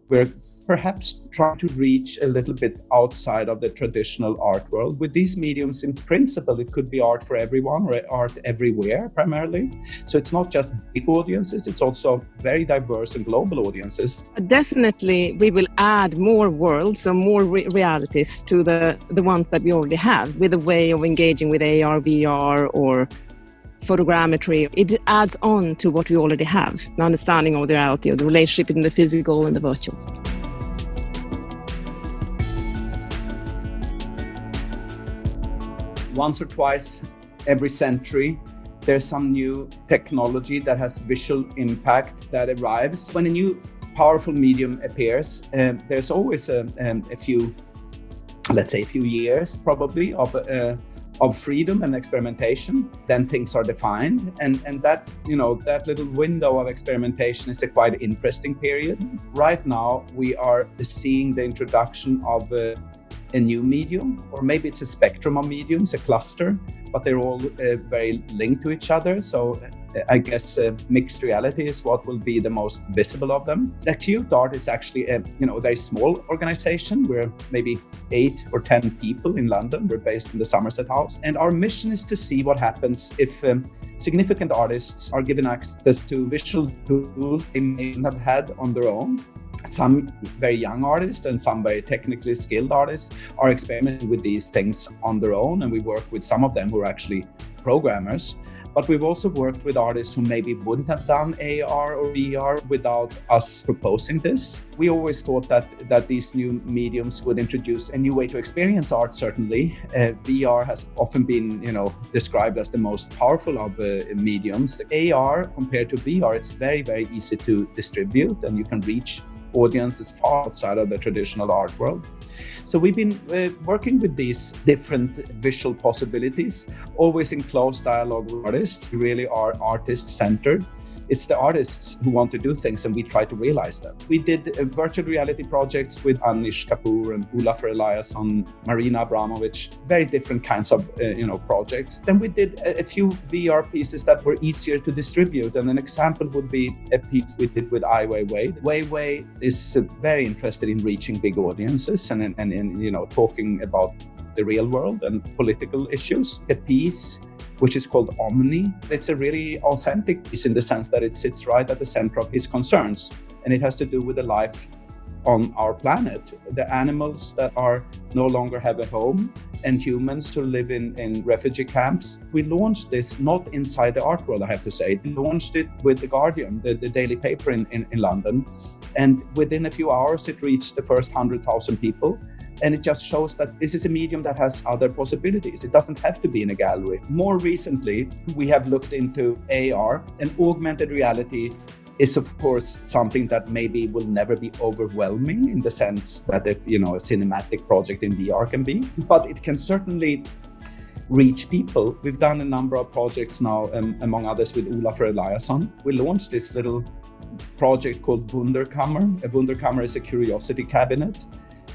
we're perhaps trying to reach a little bit outside of the traditional art world. With these mediums, in principle, it could be art for everyone or art everywhere primarily. So it's not just big audiences, it's also very diverse and global audiences. Definitely, we will add more worlds or more realities to the ones that we already have with a way of engaging with AR, VR or photogrammetry. It adds on to what we already have, an understanding of the reality of the relationship between the physical and the virtual. Once or twice every century, there's some new technology that has visual impact that arrives. When a new powerful medium appears, there's always a few years probably of freedom and experimentation. Then things are defined, and that little window of experimentation is a quite interesting period. Right now, we are seeing the introduction of a new medium, or maybe it's a spectrum of mediums, a cluster, but they're all very linked to each other. So I guess mixed reality is what will be the most visible of them. Acute Art is actually a very small organization. We're maybe 8 or 10 people in London. We're based in the Somerset House. And our mission is to see what happens if significant artists are given access to visual tools they may have had on their own. Some very young artists and some very technically skilled artists are experimenting with these things on their own, and we work with some of them who are actually programmers. But we've also worked with artists who maybe wouldn't have done AR or VR without us proposing this. We always thought that these new mediums would introduce a new way to experience art, certainly. VR has often been described as the most powerful of mediums. AR compared to VR, it's very, very easy to distribute, and you can reach audiences far outside of the traditional art world. So we've been working with these different visual possibilities, always in close dialogue with artists. We really are artist-centered. It's the artists who want to do things, and we try to realize that. We did virtual reality projects with Anish Kapoor and Ulrika Karlsson, Marina Abramovich, very different kinds of projects. Then we did a few VR pieces that were easier to distribute, and an example would be a piece we did with Ai Weiwei. Weiwei is very interested in reaching big audiences and talking about the real world and political issues. A piece which is called Omni. It's a really authentic piece in the sense that it sits right at the center of his concerns, and it has to do with the life on our planet, the animals that are no longer have a home, and humans who live in refugee camps. We launched this not inside the art world, I have to say. We launched it with The Guardian, the daily paper in London, and within a few hours it reached the first 100,000 people. And it just shows that this is a medium that has other possibilities. It doesn't have to be in a gallery. More recently, we have looked into AR, and augmented reality is, of course, something that maybe will never be overwhelming in the sense that a cinematic project in VR can be, but it can certainly reach people. We've done a number of projects now, among others with Ulrika Karlsson. We launched this little project called Wunderkammer. A Wunderkammer is a curiosity cabinet.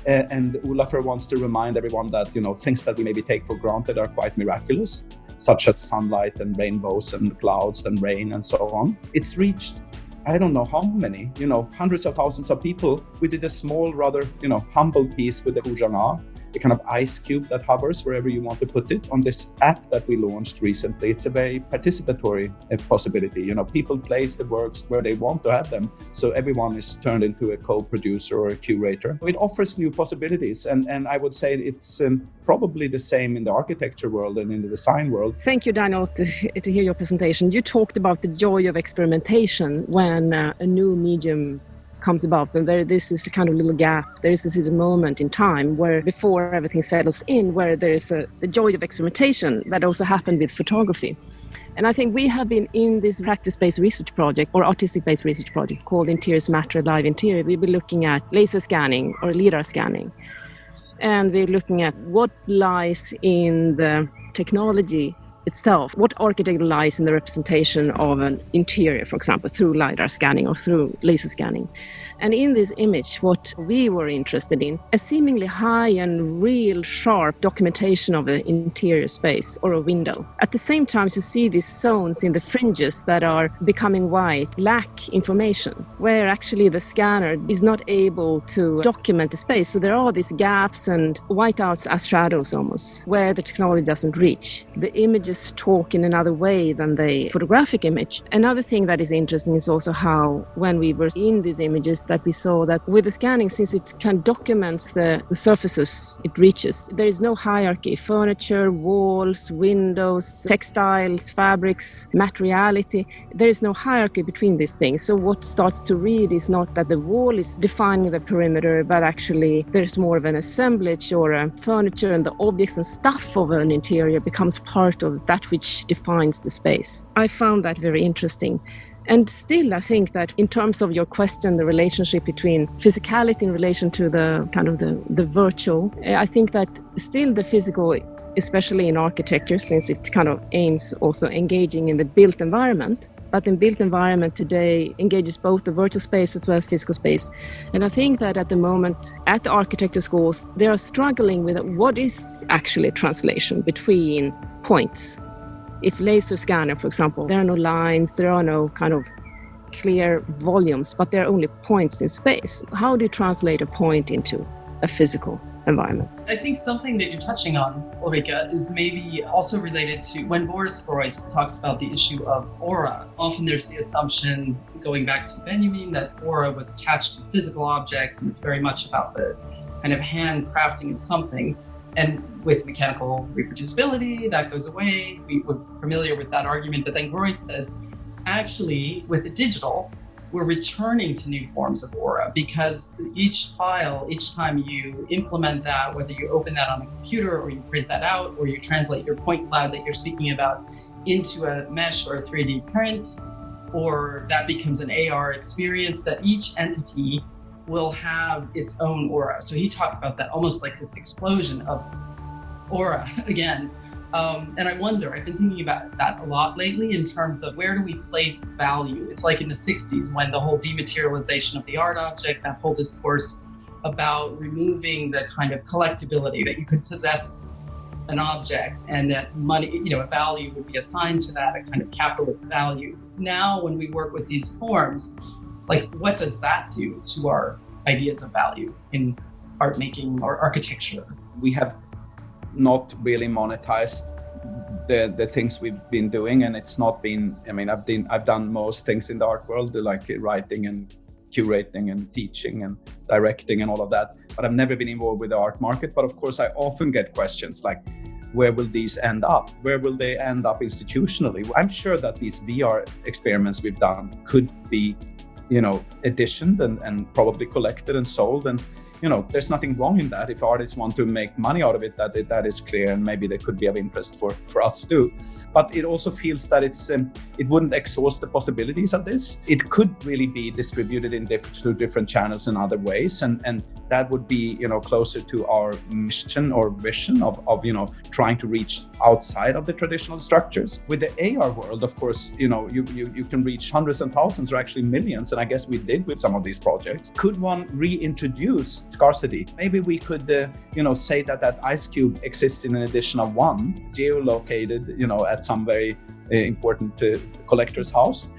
And Ulrika wants to remind everyone that things that we maybe take for granted are quite miraculous, such as sunlight and rainbows and clouds and rain and so on. It's reached, I don't know how many, hundreds of thousands of people. We did a small, rather, humble piece with the Houjana, a kind of ice cube that hovers wherever you want to put it, on this app that we launched recently. It's a very participatory possibility. People place the works where they want to have them, so everyone is turned into a co-producer or a curator. It offers new possibilities, and I would say it's probably the same in the architecture world and in the design world. Thank you, Daniel, to hear your presentation. You talked about the joy of experimentation when a new medium comes about, and this is a kind of little gap. There is this little moment in time where before everything settles in, where there is the joy of experimentation that also happened with photography. And I think we have been in this practice-based research project or artistic-based research project called Interiors Matter Live Interior. We've been looking at laser scanning or LiDAR scanning. And we're looking at what lies in the technology itself, what architecture lies in the representation of an interior, for example, through LiDAR scanning or through laser scanning. And in this image, what we were interested in, a seemingly high and real sharp documentation of an interior space or a window. At the same time, you see these zones in the fringes that are becoming white, lack information, where actually the scanner is not able to document the space. So there are these gaps and whiteouts as shadows almost, where the technology doesn't reach. The images talk in another way than the photographic image. Another thing that is interesting is also how, when we were in these images, that we saw that with the scanning, since it can documents the surfaces it reaches, there is no hierarchy. Furniture, walls, windows, textiles, fabrics, materiality, there is no hierarchy between these things. So what starts to read is not that the wall is defining the perimeter, but actually there's more of an assemblage, or a furniture and the objects and stuff of an interior becomes part of that which defines the space. I found that very interesting. And still, I think that in terms of your question, the relationship between physicality in relation to the kind of the virtual, I think that still the physical, especially in architecture, since it kind of aims also engaging in the built environment, but the built environment today engages both the virtual space as well as physical space. And I think that at the moment at the architecture schools, they are struggling with what is actually a translation between points. If laser scanner, for example, there are no lines, there are no kind of clear volumes, but there are only points in space. How do you translate a point into a physical environment? I think something that you're touching on, Ulrika, is maybe also related to when Boris Beuys talks about the issue of aura. Often there's the assumption, going back to Benjamin, that aura was attached to physical objects, and it's very much about the kind of handcrafting of something. And with mechanical reproducibility, that goes away. We're familiar with that argument. But then Beuys says, actually, with the digital, we're returning to new forms of aura, because each file, each time you implement that, whether you open that on a computer or you print that out, or you translate your point cloud that you're speaking about into a mesh or a 3D print, or that becomes an AR experience, that each entity will have its own aura. So he talks about that almost like this explosion of aura again. And I wonder, I've been thinking about that a lot lately in terms of where do we place value? It's like in the 60s when the whole dematerialization of the art object, that whole discourse about removing the kind of collectability, that you could possess an object and that money, a value would be assigned to that, a kind of capitalist value. Now, when we work with these forms, like, what does that do to our ideas of value in art making or architecture? We have not really monetized the things we've been doing, and it's not been, I've done most things in the art world, like writing and curating and teaching and directing and all of that, but I've never been involved with the art market. But of course, I often get questions like, where will these end up? Where will they end up institutionally? I'm sure that these VR experiments we've done could be editioned and probably collected and sold. And, there's nothing wrong in that. If artists want to make money out of it, that is clear, and maybe they could be of interest for us too. But it also feels that it wouldn't exhaust the possibilities of this. It could really be distributed through different channels in other ways, and that would be, closer to our mission or vision of trying to reach outside of the traditional structures. With the AR world, of course, you can reach hundreds and thousands or actually millions, and I guess we did with some of these projects. Could one reintroduce scarcity? Maybe we could, say that ice cube exists in an edition of one, geolocated, at some very important collector's house.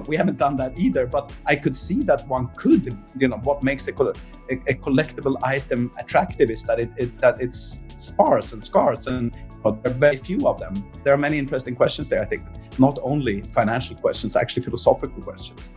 We haven't done that either, but I could see that one could. What makes a collectible item attractive is that it's sparse and scarce, and there are very few of them. There are many interesting questions there, I think. Not only financial questions, actually philosophical questions.